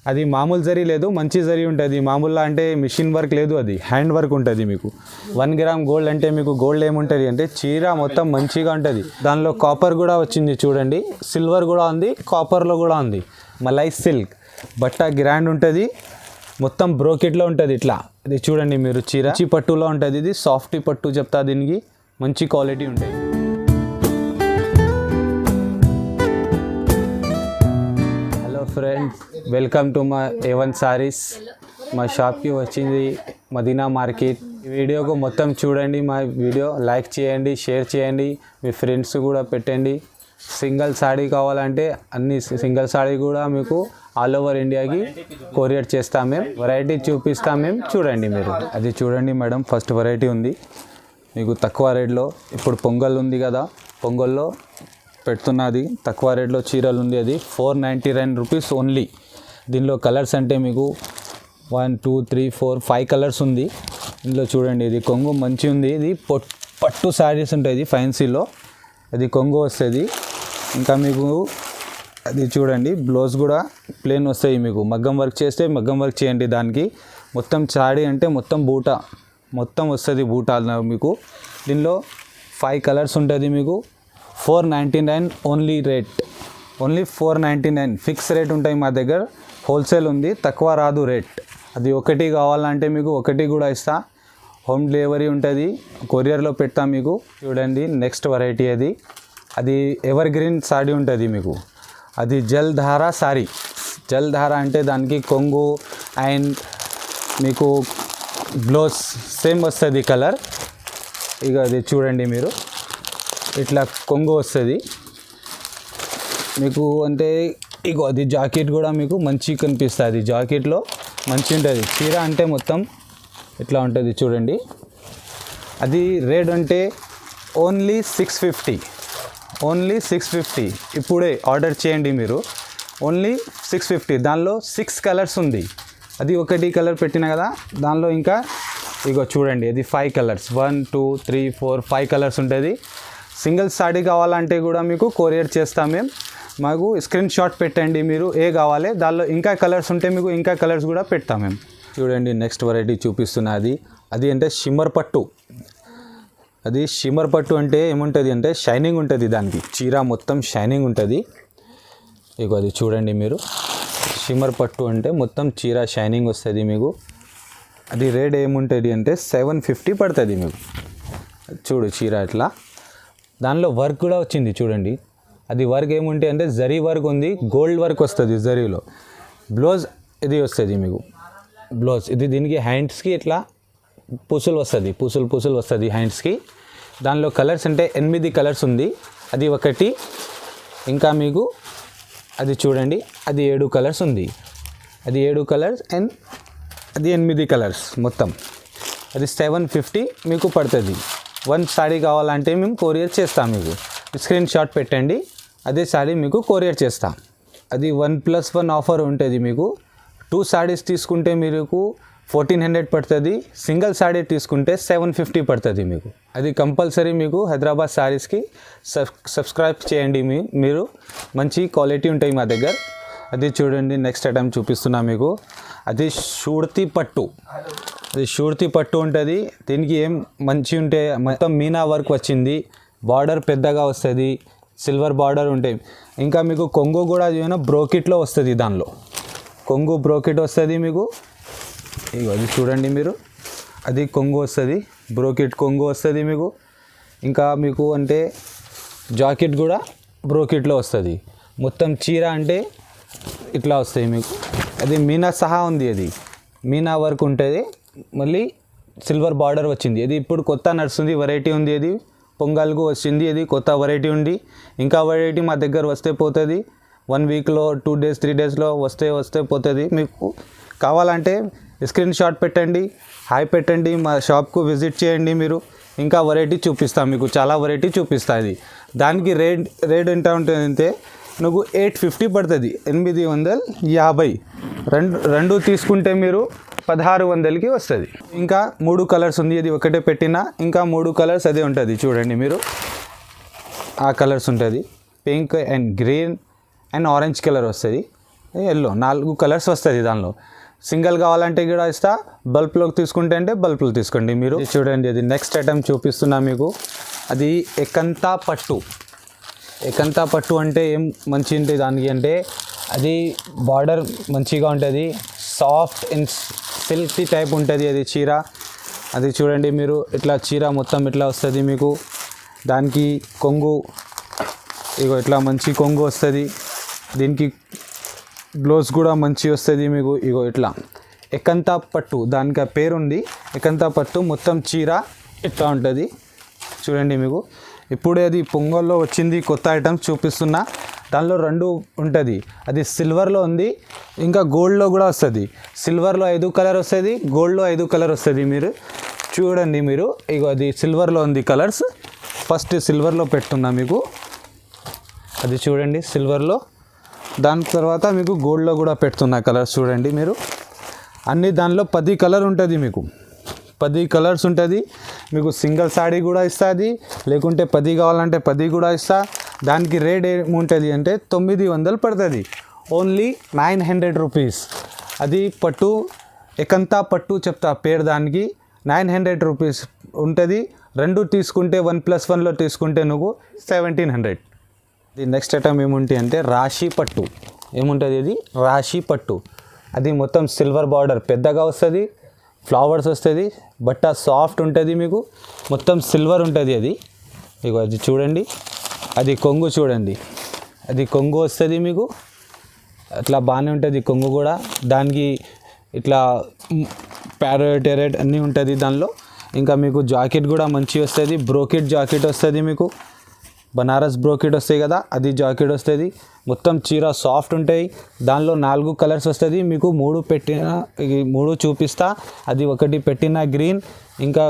అది మామూలు జరీ లేదు, మంచి జరీ ఉంటుంది. మామూలుగా అంటే మిషన్ వర్క్ లేదు, అది హ్యాండ్ వర్క్ ఉంటుంది. మీకు 1 గ్రామ్ గోల్డ్ అంటే మీకు గోల్డ్ ఏముంటుంది అంటే చీర మొత్తం మంచిగా ఉంటుంది. దానిలో కాపర్ కూడా వచ్చింది చూడండి, సిల్వర్ కూడా ఉంది, కాపర్లో కూడా ఉంది. మలై సిల్క్ బట్ట గ్రాండ్ ఉంటుంది, మొత్తం బ్రోకెట్లో ఉంటుంది. ఇట్లా ఇది చూడండి మీరు, చీర మంచి పట్టులో ఉంటుంది. ఇది సాఫ్ట్ పట్టు చెప్తా, దీనికి మంచి క్వాలిటీ ఉంటుంది. ఫ్రెండ్స్, వెల్కమ్ టు మా A1 సారీస్. మా షాప్కి వచ్చింది మదీనా మార్కెట్. ఈ వీడియోకు మొత్తం చూడండి. మా వీడియో లైక్ చేయండి, షేర్ చేయండి, మీ ఫ్రెండ్స్ కూడా పెట్టండి. సింగిల్ సాడీ కావాలంటే అన్ని సింగిల్ సాడీ కూడా మీకు ఆల్ ఓవర్ ఇండియాకి కొరియర్ చేస్తాం మేము. వెరైటీ చూపిస్తాం మేము, చూడండి మీరు. అది చూడండి మేడం, ఫస్ట్ వెరైటీ ఉంది మీకు తక్కువ రేట్లో. ఇప్పుడు పొంగల్ ఉంది కదా, పొంగల్లో పెడుతున్నది తక్కువ రేట్లో చీరలు ఉంది. అది 499 రూపీస్ ఓన్లీ. దీనిలో కలర్స్ అంటే మీకు 1 2 3 4 5 కలర్స్ ఉంది. ఇందులో చూడండి, ఇది కొంగు మంచి ఉంది. ఇది పట్టు శారీస్ ఉంటుంది ఫ్యాన్సీలో, అది కొంగు వస్తుంది. ఇంకా మీకు అది చూడండి, బ్లౌజ్ కూడా ప్లెయిన్ వస్తాయి. మీకు మగ్గం వర్క్ చేస్తే మగ్గం వర్క్ చేయండి. దానికి మొత్తం శారీ అంటే మొత్తం బూట మొత్తం వస్తుంది, బూట మీకు. దీనిలో 5 కలర్స్ ఉంటుంది. మీకు 499 only rate, only 499 fix rate ఉంటాయి మా దగ్గర. హోల్సేల్ ఉంది, తక్కువ రాదు రేట్. అది ఒకటి కావాలంటే మీకు ఒకటి కూడా ఇస్తా. హోమ్ డెలివరీ ఉంటుంది, కొరియర్లో పెడతా మీకు. చూడండి నెక్స్ట్ వెరైటీ, అది ఎవర్ గ్రీన్ సారీ ఉంటుంది మీకు. అది జల్ధారా సారీ. జల్ధారా అంటే దానికి కొంగు అండ్ మీకు బ్లౌజ్ సేమ్ వస్తుంది కలర్. ఇక అది చూడండి మీరు, ఇట్లా కొంగు వస్తుంది మీకు. అంటే ఇగో అది జాకెట్ కూడా మీకు మంచి కనిపిస్తుంది. జాకెట్లో మంచి ఉంటుంది. చీర అంటే మొత్తం ఇట్లా ఉంటుంది చూడండి. అది రేట్ అంటే ఓన్లీ 650, ఓన్లీ 650. ఇప్పుడే ఆర్డర్ చేయండి మీరు, ఓన్లీ 650. దానిలో 6 కలర్స్ ఉంది. అది ఒకటి కలర్ పెట్టిన కదా, దానిలో ఇంకా ఇగో చూడండి, అది 5 కలర్స్ 1 2 3 4 5 కలర్స్ ఉంటుంది. సింగిల్ సాడీ కావాలంటే కూడా మీకు కొరియర్ చేస్తాం మేము. మాకు స్క్రీన్ షాట్ పెట్టండి మీరు, ఏ కావాలి. దానిలో ఇంకా కలర్స్ ఉంటే మీకు ఇంకా కలర్స్ కూడా పెడతాం మేము. చూడండి నెక్స్ట్ వెరైటీ చూపిస్తున్నది. అది అంటే షిమ్మర్ పట్టు. అది షిమ్మర్ పట్టు అంటే ఏముంటుంది అంటే షైనింగ్ ఉంటుంది. దానికి చీర మొత్తం షైనింగ్ ఉంటుంది. ఇగో అది చూడండి మీరు, షిమ్మర్ పట్టు అంటే మొత్తం చీర షైనింగ్ వస్తుంది మీకు. అది రేట్ ఏముంటుంది అంటే 750 పడుతుంది మీకు. చూడు చీర ఇట్లా, దానిలో వర్క్ కూడా వచ్చింది చూడండి. అది వర్క్ ఏముంటే అంటే జరీ వర్క్ ఉంది, గోల్డ్ వర్క్ వస్తుంది జరీలో. బ్లౌజ్ ఇది వస్తుంది మీకు, బ్లౌజ్ ఇది. దీనికి హ్యాండ్స్కి ఇట్లా పూసులు వస్తుంది, పూసులు వస్తుంది హ్యాండ్స్కి. దానిలో కలర్స్ అంటే 8 కలర్స్ ఉంది. అది ఒకటి, ఇంకా మీకు అది చూడండి, అది 7 కలర్స్ ఉంది. అది 7 కలర్స్ అండ్ అది 8 కలర్స్ మొత్తం. అది 750 మీకు పడుతుంది. 1 సారీ కావాలంటే మేము కొరియర్ చేస్తాం మీకు. స్క్రీన్ షాట్ పెట్టండి, అదే సారీ మీకు కొరియర్ చేస్తాం. అది 1+1 ఆఫర్ ఉంటుంది మీకు. 2 సారీస్ తీసుకుంటే మీకు 1400 పడుతుంది. సింగిల్ సారీ తీసుకుంటే 750 పడుతుంది మీకు. అది కంపల్సరీ మీకు హైదరాబాద్ సారీస్కి సబ్స్క్రైబ్ చేయండి మీరు. మంచి క్వాలిటీ ఉంటాయి మా దగ్గర. అది చూడండి నెక్స్ట్ ఐటమ్ చూపిస్తున్నా మీకు. అది షూర్తి పట్టు. అది షూర్తి పట్టు ఉంటుంది. దీనికి ఏం మంచి ఉంటే మొత్తం మీనా వర్క్ వచ్చింది, బార్డర్ పెద్దగా వస్తుంది, సిల్వర్ బార్డర్ ఉంటాయి. ఇంకా మీకు కొంగు కూడా బ్రోకెట్లో వస్తుంది. దానిలో కొంగు బ్రోకెట్ వస్తుంది మీకు. ఇగో అది చూడండి మీరు, అది కొంగు వస్తుంది, బ్రోకెట్ కొంగు వస్తుంది మీకు. ఇంకా మీకు అంటే జాకెట్ కూడా బ్రోకెట్లో వస్తుంది. మొత్తం చీర అంటే ఇట్లా వస్తాయి మీకు. అది మీనా సహా ఉంది, అది మీనా వర్క్ ఉంటుంది. మళ్ళీ సిల్వర్ బార్డర్ వచ్చింది. అది ఇప్పుడు కొత్త నడుస్తుంది, వెరైటీ ఉంది. అది పొంగల్కు వచ్చింది, అది కొత్త వెరైటీ ఉంది. ఇంకా వెరైటీ మా దగ్గర వస్తే పోతుంది. 1 వీక్లో 2 days 3 daysలో వస్తే పోతుంది. మీకు కావాలంటే స్క్రీన్ షాట్ పెట్టండి, హాయ్ పెట్టండి, మా షాప్కు విజిట్ చేయండి మీరు. ఇంకా వెరైటీ చూపిస్తాం మీకు, చాలా వెరైటీ చూపిస్తుంది. దానికి రేట్ ఎంత ఉంటుంది అంటే నువ్వు 850 పడుతుంది, 850. రెండు తీసుకుంటే మీరు 1600కి వస్తుంది. ఇంకా 3 కలర్స్ ఉంది. అది ఒకటే పెట్టినా ఇంకా 3 కలర్స్ అదే ఉంటుంది చూడండి మీరు. ఆ కలర్స్ ఉంటుంది, pink and green and orange colour వస్తుంది. ఎల్లో 4 కలర్స్ వస్తుంది దానిలో. సింగిల్ కావాలంటే కూడా ఇస్తా, బల్బ్లోకి తీసుకుంటే అంటే బల్బ్లో తీసుకోండి మీరు. చూడండి అది నెక్స్ట్ ఐటమ్ చూపిస్తున్నా మీకు. అది ఎకంతా పట్టు. ఎకంతా పట్టు అంటే ఏం మంచి ఉంటుంది దానికి అంటే అది బార్డర్ మంచిగా ఉంటుంది, సాఫ్ట్ అండ్ సిల్కీ టైప్ ఉంటుంది అది చీర. అది చూడండి మీరు, ఇట్లా చీర మొత్తం ఇట్లా వస్తుంది మీకు. దానికి కొంగు ఇగో ఇట్లా మంచి కొంగు వస్తుంది. దీనికి బ్లౌజ్ కూడా మంచి వస్తుంది మీకు. ఇగో ఇట్లా ఎకంతా పట్టు, దానికి పేరు ఉంది ఎకంతా పట్టు. మొత్తం చీర ఇట్లా ఉంటుంది చూడండి మీకు. ఇప్పుడే అది పొంగల్లో వచ్చింది కొత్త ఐటమ్ చూపిస్తున్నా. దానిలో 2 ఉంటుంది. అది సిల్వర్లో ఉంది, ఇంకా గోల్డ్లో కూడా వస్తుంది. సిల్వర్లో 5 కలర్ వస్తుంది, గోల్డ్లో 5 కలర్ వస్తుంది. మీరు చూడండి మీరు, ఇగో అది సిల్వర్లో ఉంది కలర్స్. ఫస్ట్ సిల్వర్లో పెట్టున్నా మీకు. అది చూడండి సిల్వర్లో. దాని తర్వాత మీకు గోల్డ్లో కూడా పెడుతున్నా కలర్స్ చూడండి మీరు. అన్ని దానిలో 10 కలర్ ఉంటుంది మీకు. 10 కలర్స్ ఉంటుంది మీకు. సింగిల్ సాడీ కూడా ఇస్తుంది, లేకుంటే 10 కావాలంటే 10 కూడా ఇస్తా. దానికి రేట్ ఏముంటుంది అంటే 900 పడుతుంది, ఓన్లీ 900 రూపీస్. అది పట్టు, ఎకంతా పట్టు చెప్తా పేరు దానికి. 900 రూపీస్ ఉంటుంది. 2 తీసుకుంటే 1+1లో తీసుకుంటే నువ్వు 1700. ఇది నెక్స్ట్ ఐటమ్ ఏముంటుంది అంటే రాశి పట్టు. ఏముంటుంది ఇది రాశి పట్టు. అది మొత్తం సిల్వర్ బార్డర్ పెద్దగా వస్తుంది, ఫ్లవర్స్ వస్తుంది, బట్ట సాఫ్ట్ ఉంటుంది మీకు. మొత్తం సిల్వర్ ఉంటుంది అది. ఇగో అది చూడండి, అది కొంగు చూడండి, అది కొంగు వస్తుంది మీకు. అట్లా బాగానే ఉంటుంది కొంగు కూడా. దానికి ఇట్లా ప్యారెట్ అన్నీ ఉంటుంది దానిలో. ఇంకా మీకు జాకెట్ కూడా మంచి వస్తుంది, బ్రోకెట్ జాకెట్ వస్తుంది మీకు. బనారస్ బ్రోకెట్ వస్తాయి కదా, అది జాకెట్ వస్తుంది. మొత్తం చీర సాఫ్ట్ ఉంటాయి. దానిలో 4 కలర్స్ వస్తుంది మీకు. 3 చూపిస్తా. అది ఒకటి పెట్టిన గ్రీన్, ఇంకా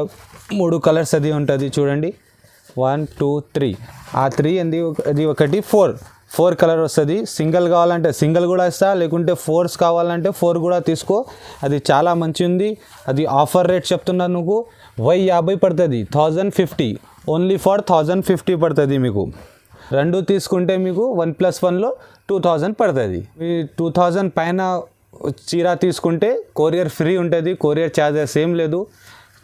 3 కలర్స్ అది ఉంటుంది చూడండి. 1 2 3 ఆ 3 అది ఒకటి 4 కలర్ వస్తుంది. సింగిల్ కావాలంటే సింగిల్ కూడా ఇస్తా, లేకుంటే 4s కావాలంటే 4 కూడా తీసుకో. అది చాలా మంచి ఉంది. అది ఆఫర్ రేట్ చెప్తున్నా నువ్వు 1050 పడుతుంది, 1050, ఓన్లీ ఫర్ 1050 పడుతుంది మీకు. 2 తీసుకుంటే మీకు 1+1లో 2000 పడుతుంది. మీ 2000 పైన చీర తీసుకుంటే కొరియర్ ఫ్రీ ఉంటుంది, కొరియర్ ఛార్జెస్ ఏం లేదు.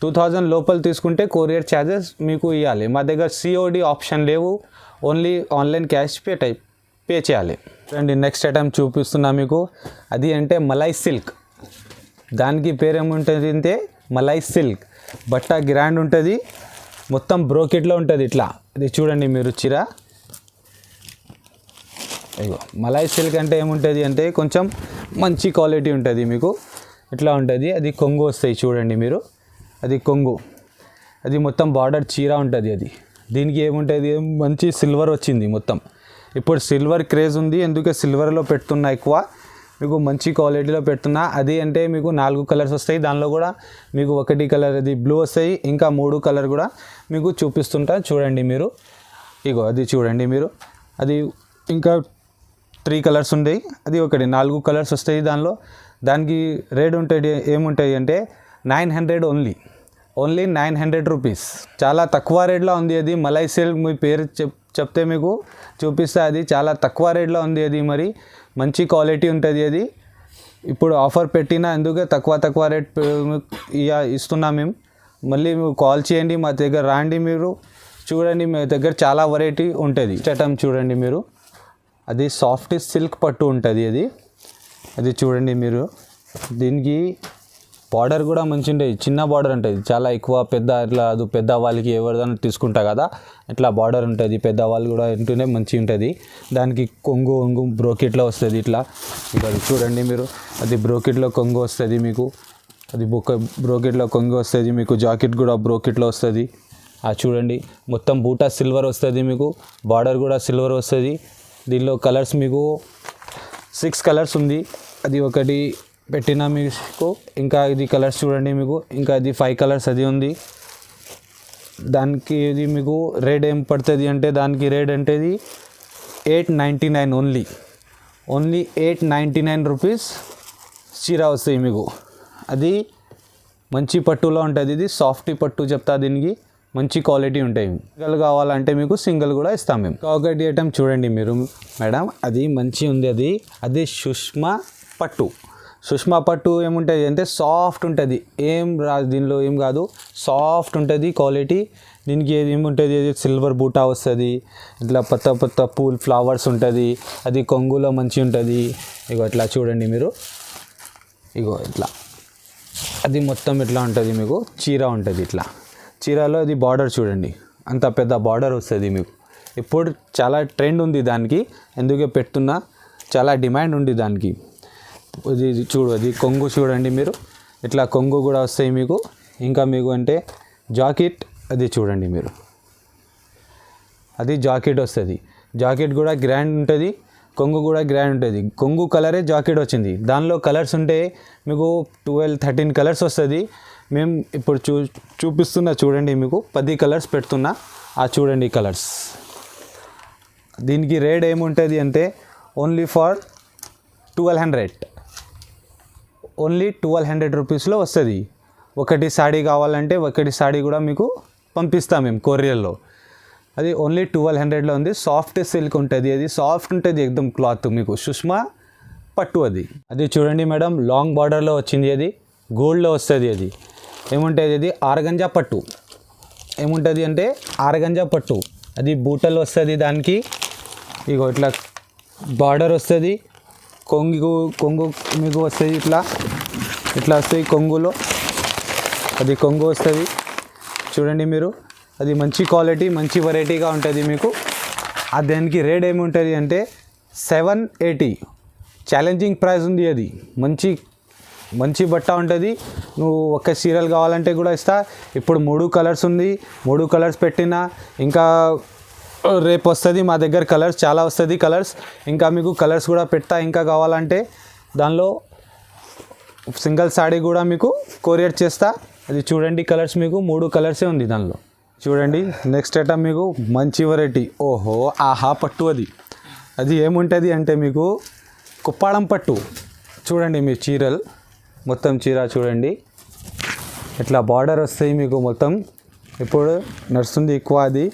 2000 లోపల తీసుకుంటే కొరియర్ ఛార్జెస్ మీకు ఇవ్వాలి. మా దగ్గర COD ఆప్షన్ లేవు, ఓన్లీ ఆన్లైన్ క్యాష్ పే చేయాలి. అండ్ నెక్స్ట్ ఐటమ్ చూపిస్తున్నా మీకు. అది అంటే మలై సిల్క్. దానికి పేరు ఏముంటుంది అంటే మలై సిల్క్. బట్ట గ్రాండ్ ఉంటుంది, మొత్తం బ్రోకెట్లో ఉంటుంది ఇట్లా. ఇది చూడండి మీరు చీర. అయ్యో మలై సిల్క్ అంటే ఏముంటుంది అంటే కొంచెం మంచి క్వాలిటీ ఉంటుంది మీకు. ఇట్లా ఉంటుంది. అది కొంగు వస్తాయి చూడండి మీరు. అది కొంగు, అది మొత్తం బార్డర్ చీర ఉంటుంది అది. దీనికి ఏముంటుంది మంచి సిల్వర్ వచ్చింది మొత్తం. ఇప్పుడు సిల్వర్ క్రేజ్ ఉంది, ఎందుకే సిల్వర్లో పెడుతున్నా ఎక్కువ మీకు. మంచి క్వాలిటీలో పెడుతున్నా. అది అంటే మీకు 4 కలర్స్ వస్తాయి. దానిలో కూడా మీకు 1 కలర్ అది బ్లూ వస్తాయి, ఇంకా 3 కలర్ కూడా మీకు చూపిస్తుంటా చూడండి మీరు. ఇగో అది చూడండి మీరు. అది ఇంకా 3 కలర్స్ ఉంటాయి, అది 4 కలర్స్ వస్తాయి దానిలో. దానికి రేట్ ఉంటుంది ఏముంటాయి అంటే 900 ఓన్లీ 900 రూపీస్. చాలా తక్కువ రేట్లో ఉంది అది. మలై సిల్క్ మీ పేరు చెప్తే మీకు చూపిస్తే అది చాలా తక్కువ రేట్లో ఉంది అది. మరి మంచి క్వాలిటీ ఉంటుంది అది. ఇప్పుడు ఆఫర్ పెట్టినా ఎందుకే తక్కువ రేట్ ఇస్తున్నాం మేము. మళ్ళీ మీరు కాల్ చేయండి, మా దగ్గర రాండి మీరు. చూడండి మీ దగ్గర చాలా వెరైటీ ఉంటుంది. ఐటమ్ చూడండి మీరు. అది సాఫ్ట్ సిల్క్ పట్టు ఉంటుంది అది చూడండి మీరు. దీనికి బార్డర్ కూడా మంచి ఉంటుంది, చిన్న బార్డర్ ఉంటుంది. చాలా ఎక్కువ పెద్ద ఇట్లా అది పెద్ద వాళ్ళకి ఎవరిదైనా తీసుకుంటా కదా, ఇట్లా బార్డర్ ఉంటుంది. పెద్దవాళ్ళు కూడా ఉంటూనే మంచిగా ఉంటుంది. దానికి కొంగు బ్రోకెట్లో వస్తుంది ఇట్లా. అది చూడండి మీరు. అది బ్రోకెట్లో కొంగు వస్తుంది మీకు. అది బ్రోకెట్లో కొంగు వస్తుంది మీకు. జాకెట్ కూడా బ్రోకెట్లో వస్తుంది. చూడండి మొత్తం బూటా సిల్వర్ వస్తుంది మీకు. బార్డర్ కూడా సిల్వర్ వస్తుంది. దీనిలో కలర్స్ మీకు 6 కలర్స్ ఉంది. అది ఒకటి పెట్టినా మీకు. ఇంకా ఇది కలర్స్ చూడండి మీకు. ఇంకా అది 5 కలర్స్ అది ఉంది. దానికి ఇది మీకు రేట్ ఏం పడుతుంది అంటే దానికి రేట్ అంటే 899 ఓన్లీ 899 రూపీస్ చీర వస్తాయి మీకు. అది మంచి పట్టులో ఉంటుంది. ఇది సాఫ్ట్ పట్టు చెప్తా దీనికి. మంచి క్వాలిటీ ఉంటాయి. సింగిల్ కావాలంటే మీకు సింగిల్ కూడా ఇస్తాం మేము. ఒకటి ఐటమ్ చూడండి మీరు మేడం, అది మంచి ఉంది. అది సుష్మా పట్టు. సుష్మా పట్టు ఏముంటుంది అంటే సాఫ్ట్ ఉంటుంది, ఏం రాదు దీనిలో, ఏం కాదు, సాఫ్ట్ ఉంటుంది క్వాలిటీ. దీనికి ఏముంటుంది, సిల్వర్ బూటా వస్తుంది, ఇట్లా కొత్త పూల్ ఫ్లవర్స్ ఉంటుంది, అది కొంగులో మంచి ఉంటుంది. ఇగో ఇట్లా చూడండి మీరు, ఇగో ఇట్లా అది మొత్తం ఇట్లా ఉంటుంది. మీకు చీర ఉంటుంది, ఇట్లా చీరలో అది బార్డర్ చూడండి, అంత పెద్ద బార్డర్ వస్తుంది మీకు. ఇప్పుడు చాలా ట్రెండ్ ఉంది దానికి, ఎందుకే పెడుతున్నా, చాలా డిమాండ్ ఉంది దానికి. ఇది చూడు, అది కొంగు చూడండి మీరు, ఇట్లా కొంగు కూడా వస్తాయి మీకు. ఇంకా మీకు అంటే జాకెట్, అది చూడండి మీరు, అది జాకెట్ వస్తుంది. జాకెట్ కూడా గ్రాండ్ ఉంటుంది, కొంగు కూడా గ్రాండ్ ఉంటుంది. కొంగు కలరే జాకెట్ వచ్చింది, దానిలో కలర్స్ ఉంటే మీకు 12-13 కలర్స్ వస్తుంది. మేము ఇప్పుడు చూపిస్తున్నా చూడండి, మీకు 10 కలర్స్ పెడుతున్నా, ఆ చూడండి కలర్స్. దీనికి రేట్ ఏముంటుంది అంటే ఓన్లీ ఫర్ 1200, ఓన్లీ 1200 రూపీస్లో వస్తుంది. ఒకటి సాడీ కావాలంటే ఒకటి సాడీ కూడా మీకు పంపిస్తాం మేము కొరియర్లో. అది ఓన్లీ 1200లో ఉంది. సాఫ్ట్ సిల్క్ ఉంటుంది, అది సాఫ్ట్ ఉంటుంది ఎక్దమ్ క్లాత్ మీకు. సుష్మా పట్టు అది చూడండి మేడం, లాంగ్ బార్డర్లో వచ్చింది, అది గోల్డ్లో వస్తుంది. అది ఏముంటుంది, అది ఆర్గంజా పట్టు. ఏముంటుంది అంటే ఆర్గంజా పట్టు, అది బూటలు వస్తుంది దానికి. ఇగో ఇట్లా బార్డర్ వస్తుంది, కొంగు మీకు వస్తుంది, ఇట్లా వస్తుంది కొంగులో, అది కొంగు వస్తుంది చూడండి మీరు. అది మంచి క్వాలిటీ, మంచి వెరైటీగా ఉంటుంది మీకు. దానికి రేట్ ఏముంటుంది అంటే 780, ఛాలెంజింగ్ ప్రైస్ ఉంది. అది మంచి బట్ట ఉంటుంది. నువ్వు ఒక చీరలు కావాలంటే కూడా ఇస్తా. ఇప్పుడు 3 కలర్స్ ఉంది, 3 కలర్స్ పెట్టినా ఇంకా రేపు వస్తుంది మా దగ్గర. కలర్స్ చాలా వస్తుంది, కలర్స్ ఇంకా మీకు కలర్స్ కూడా పెడతా. ఇంకా కావాలంటే దానిలో సింగిల్ సాడీ కూడా మీకు కొరియర్ చేస్తా. అది చూడండి కలర్స్, మీకు 3 కలర్సే ఉంది దానిలో. చూడండి నెక్స్ట్ ఐటమ్ మీకు మంచి వెరైటీ. ఓహో ఆహా పట్టు, అది ఏముంటుంది అంటే మీకు కుప్పాడం పట్టు. చూడండి మీ చీరలు మొత్తం, చీర చూడండి ఇట్లా బార్డర్ వస్తాయి మీకు మొత్తం. ఇప్పుడు నడుస్తుంది ఎక్కువ, అది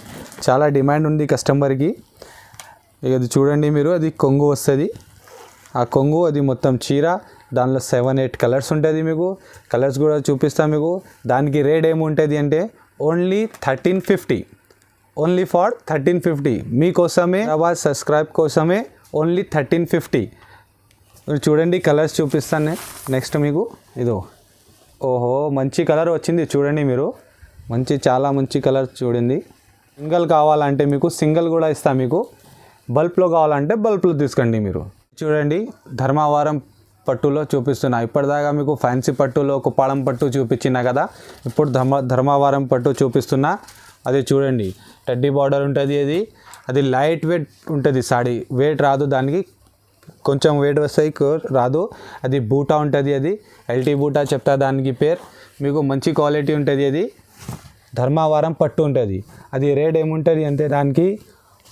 చాలా డిమాండ్ ఉంది కస్టమర్కి. అది చూడండి మీరు, అది కొంగు వస్తుంది, ఆ కొంగు అది మొత్తం చీర. దానిలో 7-8 కలర్స్ ఉంటుంది మీకు. కలర్స్ కూడా చూపిస్తాను మీకు. దానికి రేట్ ఏముంటుంది అంటే ఓన్లీ 1350, ఓన్లీ ఫర్ 1350 మీకోసమే, ఆవాజ్ సబ్స్క్రైబ్ కోసమే ఓన్లీ 1350. చూడండి కలర్స్ చూపిస్తాను నెక్స్ట్ మీకు. ఇదో ఓహో మంచి కలర్ వచ్చింది చూడండి మీరు, చాలా మంచి కలర్ చూడండి. సింగిల్ కావాలంటే మీకు సింగిల్ కూడా ఇస్తా మీకు. బల్బ్లో కావాలంటే బల్బ్లో తీసుకోండి మీరు. చూడండి ధర్మవరం పట్టులో చూపిస్తున్నా. ఇప్పటిదాకా మీకు ఫ్యాన్సీ పట్టులో కుప్పాడం పట్టు చూపించినా కదా, ఇప్పుడు ధర్మవరం పట్టు చూపిస్తున్నా. అది చూడండి టడ్డీ బార్డర్ ఉంటుంది, అది లైట్ వెయిట్ ఉంటుంది సాడీ, వెయిట్ రాదు దానికి, కొంచెం వెయిట్ వస్తాయి రాదు. అది బూటా ఉంటుంది, అది ఎల్టీ బూటా చెప్తా దానికి పేరు. మీకు మంచి క్వాలిటీ ఉంటుంది, అది ధర్మవరం పట్టు ఉంటుంది. అది రేట్ ఏముంటుంది అంటే దానికి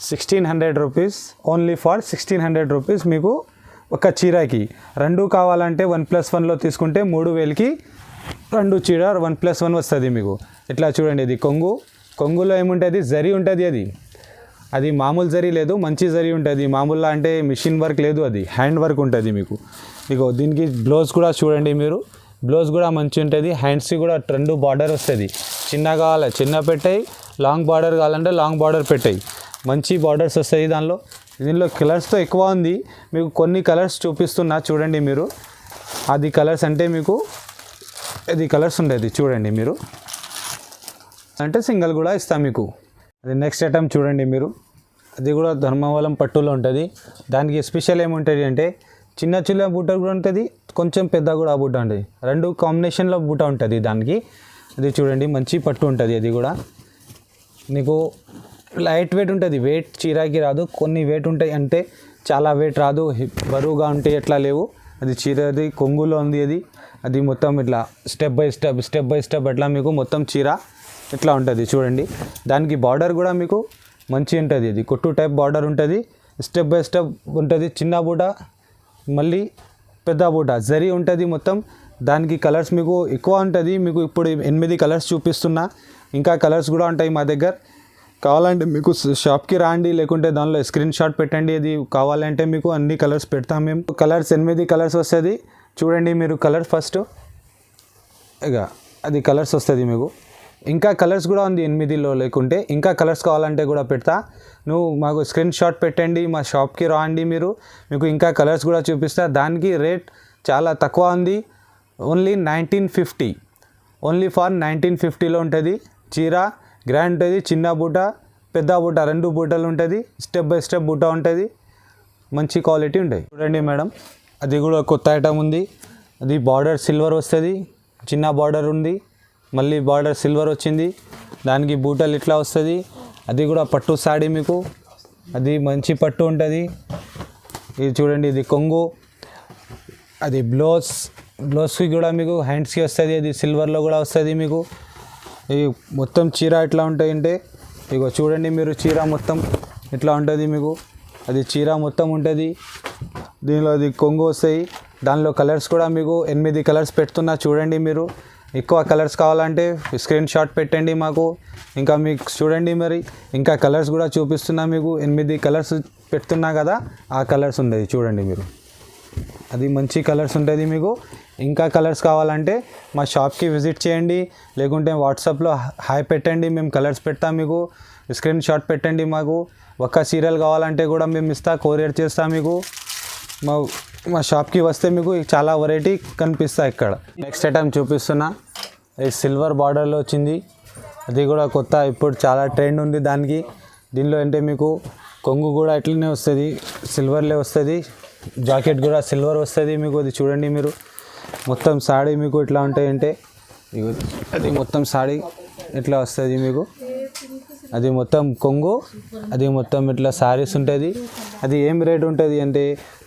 1600 రూపీస్, ఓన్లీ ఫర్ 1600 రూపీస్ మీకు ఒక చీరకి. 2 కావాలంటే 1+1లో తీసుకుంటే 3000కి 2 చీర 1+1 వస్తుంది మీకు. ఇట్లా చూడండి, ఇది కొంగులో ఏముంటుంది, జరీ ఉంటుంది, అది మామూలు జరీ లేదు, మంచి జరీ ఉంటుంది. మామూలుగా అంటే మిషన్ వర్క్ లేదు, అది హ్యాండ్ వర్క్ ఉంటుంది మీకు. ఇగో దీనికి బ్లౌజ్ కూడా చూడండి మీరు, బ్లౌజ్ కూడా మంచి ఉంటుంది. హ్యాండ్స్కి కూడా 2 బార్డర్ వస్తుంది. చిన్న కావాలి చిన్న పెట్టాయి, లాంగ్ బార్డర్ కావాలంటే లాంగ్ బార్డర్ పెట్టాయి. మంచి బార్డర్స్ వస్తాయి దీనిలో కలర్స్తో ఎక్కువ ఉంది. మీకు కొన్ని కలర్స్ చూపిస్తున్నా చూడండి మీరు. అది కలర్స్ అంటే మీకు ఇది కలర్స్ ఉండేది చూడండి మీరు, అంటే సింగిల్ కూడా ఇస్తాం మీకు. అది నెక్స్ట్ ఐటమ్ చూడండి మీరు, అది కూడా ధర్మవరం పట్టులో ఉంటుంది. దానికి స్పెషల్ ఏముంటుంది అంటే చిన్న బూట కూడా ఉంటుంది, కొంచెం పెద్ద కూడా బూట ఉంటుంది, 2 కాంబినేషన్లో బూట ఉంటుంది దానికి. అది చూడండి మంచి పట్టు ఉంటుంది. అది కూడా నీకు లైట్ వెయిట్ ఉంటుంది, వెయిట్ చీరకి రాదు. కొన్ని వెయిట్ ఉంటాయి అంటే చాలా వెయిట్ రాదు, బరువుగా ఉంటాయి, ఎట్లా లేవు. అది చీరది కొంగులో ఉంది, అది మొత్తం ఇట్లా స్టెప్ బై స్టెప్ అట్లా మీకు మొత్తం చీర ఇట్లా ఉంటుంది చూడండి. దానికి బార్డర్ కూడా మీకు మంచి ఉంటుంది, అది కొట్టు టైప్ బార్డర్ ఉంటుంది, స్టెప్ బై స్టెప్ ఉంటుంది. చిన్న బూట మళ్ళీ పెద్ద బూట జరీ ఉంటుంది మొత్తం. దానికి కలర్స్ మీకు ఎక్కువ ఉంటుంది. మీకు ఇప్పుడు 8 కలర్స్ చూపిస్తున్నా, ఇంకా కలర్స్ కూడా ఉంటాయి మా దగ్గర. కావాలంటే మీకు షాప్కి రాండి, లేకుంటే దానిలో స్క్రీన్ షాట్ పెట్టండి. అది కావాలంటే మీకు అన్ని కలర్స్ పెడతాం మేము. కలర్స్ 8 కలర్స్ వస్తుంది. చూడండి మీరు కలర్ ఫస్ట్, ఇక అది కలర్స్ వస్తుంది మీకు. ఇంకా కలర్స్ కూడా ఉంది 8లో, లేకుంటే ఇంకా కలర్స్ కావాలంటే కూడా పెడతా. నువ్వు మాకు స్క్రీన్ షాట్ పెట్టండి, మా షాప్కి రాండి మీరు, మీకు ఇంకా కలర్స్ కూడా చూపిస్తా. దానికి రేట్ చాలా తక్కువ ఉంది, ఓన్లీ 1950, ఓన్లీ ఫర్ 1950లో ఉంటుంది. చీర గ్రాండ్ ఉంటుంది, చిన్న బూట పెద్ద బూట 2 బూటలు ఉంటుంది, స్టెప్ బై స్టెప్ బూట ఉంటుంది, మంచి క్వాలిటీ ఉంటాయి. చూడండి మేడం, అది కూడా కొత్త ఐటమ్ ఉంది. అది బార్డర్ సిల్వర్ వస్తుంది, చిన్న బార్డర్ ఉంది, మళ్ళీ బార్డర్ సిల్వర్ వచ్చింది, దానికి బూటలు ఇట్లా వస్తుంది. అది కూడా పట్టు సాడీ మీకు, అది మంచి పట్టు ఉంటుంది. ఇది చూడండి, ఇది కొంగు, అది బ్లౌజ్కి కూడా మీకు హ్యాండ్స్కి వస్తుంది, అది సిల్వర్లో కూడా వస్తుంది మీకు. ఈ మొత్తం చీర ఎట్లా ఉంటాయంటే ఇగో చూడండి మీరు, చీర మొత్తం ఇట్లా ఉంటుంది మీకు, అది చీర మొత్తం ఉంటుంది. దీనిలో అది కొంగు వస్తాయి, దానిలో కలర్స్ కూడా మీకు 8 కలర్స్ పెడుతున్నా. చూడండి మీరు, ఎక్కువ కలర్స్ కావాలంటే స్క్రీన్ షాట్ పెట్టండి మాకు. ఇంకా మీకు చూడండి మరి, ఇంకా కలర్స్ కూడా చూపిస్తున్నా మీకు. 8 కలర్స్ పెడుతున్నా కదా, ఆ కలర్స్ ఉండేది చూడండి మీరు, అది మంచి కలర్స్ ఉంటుంది మీకు. ఇంకా కలర్స్ కావాలంటే మా షాప్కి విజిట్ చేయండి, లేకుంటే వాట్సాప్లో హాయ్ పెట్టండి, మేము కలర్స్ పెడతాం మీకు. స్క్రీన్ షాట్ పెట్టండి మాకు. ఒక్క సీరియల్ కావాలంటే కూడా మేము ఇస్తా, కొరియర్ చేస్తాం మీకు. మా షాప్కి వస్తే మీకు చాలా వెరైటీ కనిపిస్తాయి ఇక్కడ. నెక్స్ట్ ఐటమ్ చూపిస్తున్నా, ఇది సిల్వర్ బార్డర్లో వచ్చింది, అది కూడా కొత్త, ఇప్పుడు చాలా ట్రెండ్ ఉంది దానికి. దీనిలో అంటే మీకు కొంగు కూడా ఇట్లనే వస్తుంది, సిల్వర్లే వస్తుంది, జాకెట్ కూడా సిల్వర్ వస్తుంది మీకు. అది చూడండి మీరు, మొత్తం సాడీ మీకు ఇట్లా ఉంటాయంటే అది మొత్తం సాడీ ఇట్లా వస్తుంది మీకు. అది మొత్తం కొంగు, అది మొత్తం ఇట్లా సారీస్ ఉంటుంది. అది ఏం రేట్ ఉంటుంది అంటే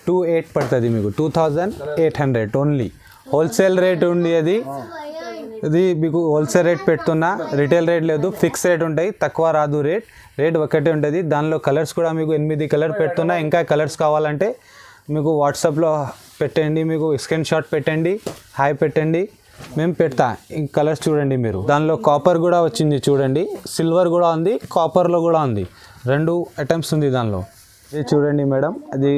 28 పడుతుంది మీకు, 2800 ఓన్లీ. హోల్సేల్ రేట్ ఉంది అది మీకు హోల్సేల్ రేట్ పెడుతున్నా, రిటైల్ రేట్ లేదు, ఫిక్స్ రేట్ ఉంటాయి, తక్కువ రాదు రేట్ ఒకటే ఉంటుంది. దానిలో కలర్స్ కూడా మీకు 8 కలర్ పెడుతున్నా. ఇంకా కలర్స్ కావాలంటే మీకు వాట్సాప్లో పెట్టండి, మీకు స్క్రీన్ షాట్ పెట్టండి, హాయ్ పెట్టండి, మేము పెడతా. ఇంక కలర్స్ చూడండి మీరు, దానిలో కాపర్ కూడా వచ్చింది చూడండి, సిల్వర్ కూడా ఉంది, కాపర్లో కూడా ఉంది, 2 ఐటమ్స్ ఉంది దానిలో. ఇది చూడండి మేడం, అది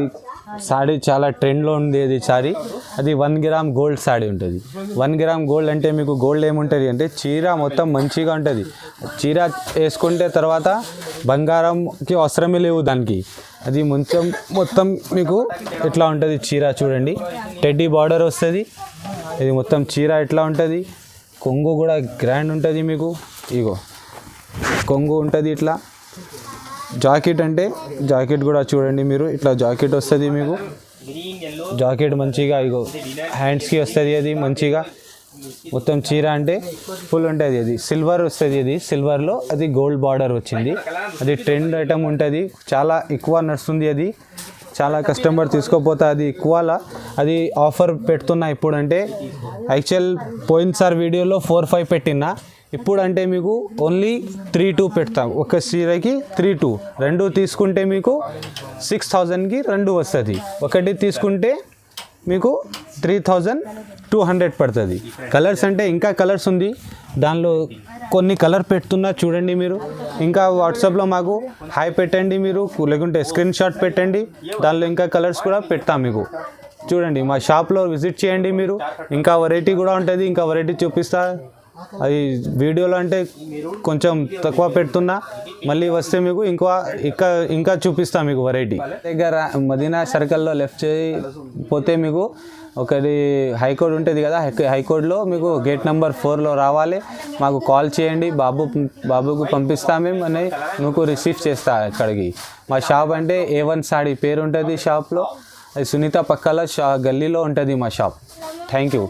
సాడీ చాలా ట్రెండ్లో ఉంది. అది సారీ, అది 1 గ్రామ్ గోల్డ్ సాడీ ఉంటుంది. 1 గ్రామ్ గోల్డ్ అంటే మీకు గోల్డ్ ఏముంటుంది అంటే చీర మొత్తం మంచిగా ఉంటుంది. చీర వేసుకుంటే తర్వాత బంగారంకి అవసరమే లేవు దానికి. అది మొత్తం మీకు ఇట్లా ఉంటుంది చీర. చూడండి, టెడ్డీ బార్డర్ వస్తుంది, ఇది మొత్తం చీర ఇట్లా ఉంటుంది. కొంగు కూడా గ్రాండ్ ఉంటుంది మీకు, ఇగో కొంగు ఉంటుంది ఇట్లా. జాకెట్ అంటే జాకెట్ కూడా చూడండి మీరు, ఇట్లా జాకెట్ వస్తుంది మీకు. జాకెట్ మంచిగా ఇగో హ్యాండ్స్కి వస్తుంది, అది మంచిగా మొత్తం చీర అంటే ఫుల్ ఉంటుంది. అది సిల్వర్ వస్తుంది, అది సిల్వర్లో అది గోల్డ్ బార్డర్ వచ్చింది. అది ట్రెండ్ ఐటమ్ ఉంటుంది, చాలా ఎక్కువ నడుస్తుంది. అది చాలా కస్టమర్ తీసుకోపోతే అది ఎక్కువలా అది ఆఫర్ పెడుతున్నా ఇప్పుడు. అంటే యాక్చువల్ పోయినసారి వీడియోలో 4-5 పెట్టినా, ఇప్పుడు అంటే మీకు ఓన్లీ 3-2 పెడతాం. ఒక చీరకి 3-2, 2 తీసుకుంటే మీకు 6000కి 2 వస్తుంది. ఒకటి తీసుకుంటే మీకు 3200 పడుతుంది. కలర్స్ అంటే ఇంకా కలర్స్ ఉంది, దానిలో కొన్ని కలర్ పెడుతున్నా చూడండి మీరు. ఇంకా వాట్సాప్లో మాకు హాయ్ పెట్టండి మీరు, లేకుంటే స్క్రీన్ షాట్ పెట్టండి, దానిలో ఇంకా కలర్స్ కూడా పెడతాం మీకు. చూడండి, మా షాప్లో విజిట్ చేయండి మీరు. ఇంకా వెరైటీ కూడా ఉంటుంది, ఇంకా వెరైటీ చూపిస్తా. అది వీడియోలో అంటే కొంచెం తక్కువ పెడుతున్నా, మళ్ళీ వస్తే మీకు ఇంకా చూపిస్తా మీకు వెరైటీ. దగ్గర మదీనా సర్కిల్లో లెఫ్ట్ పోతే మీకు ఒకటి హైకోర్ట్ ఉంటుంది కదా, హైకోర్టులో మీకు గేట్ నెంబర్ 4లో రావాలి. మాకు కాల్ చేయండి, బాబుకు పంపిస్తాం మేము, అని మీకు రిసీవ్ చేస్తా ఇక్కడికి. మా షాప్ అంటే A1 సాడీ పేరు ఉంటుంది షాప్లో. అది సునీత పక్కల గల్లీలో ఉంటుంది మా షాప్. Thank you.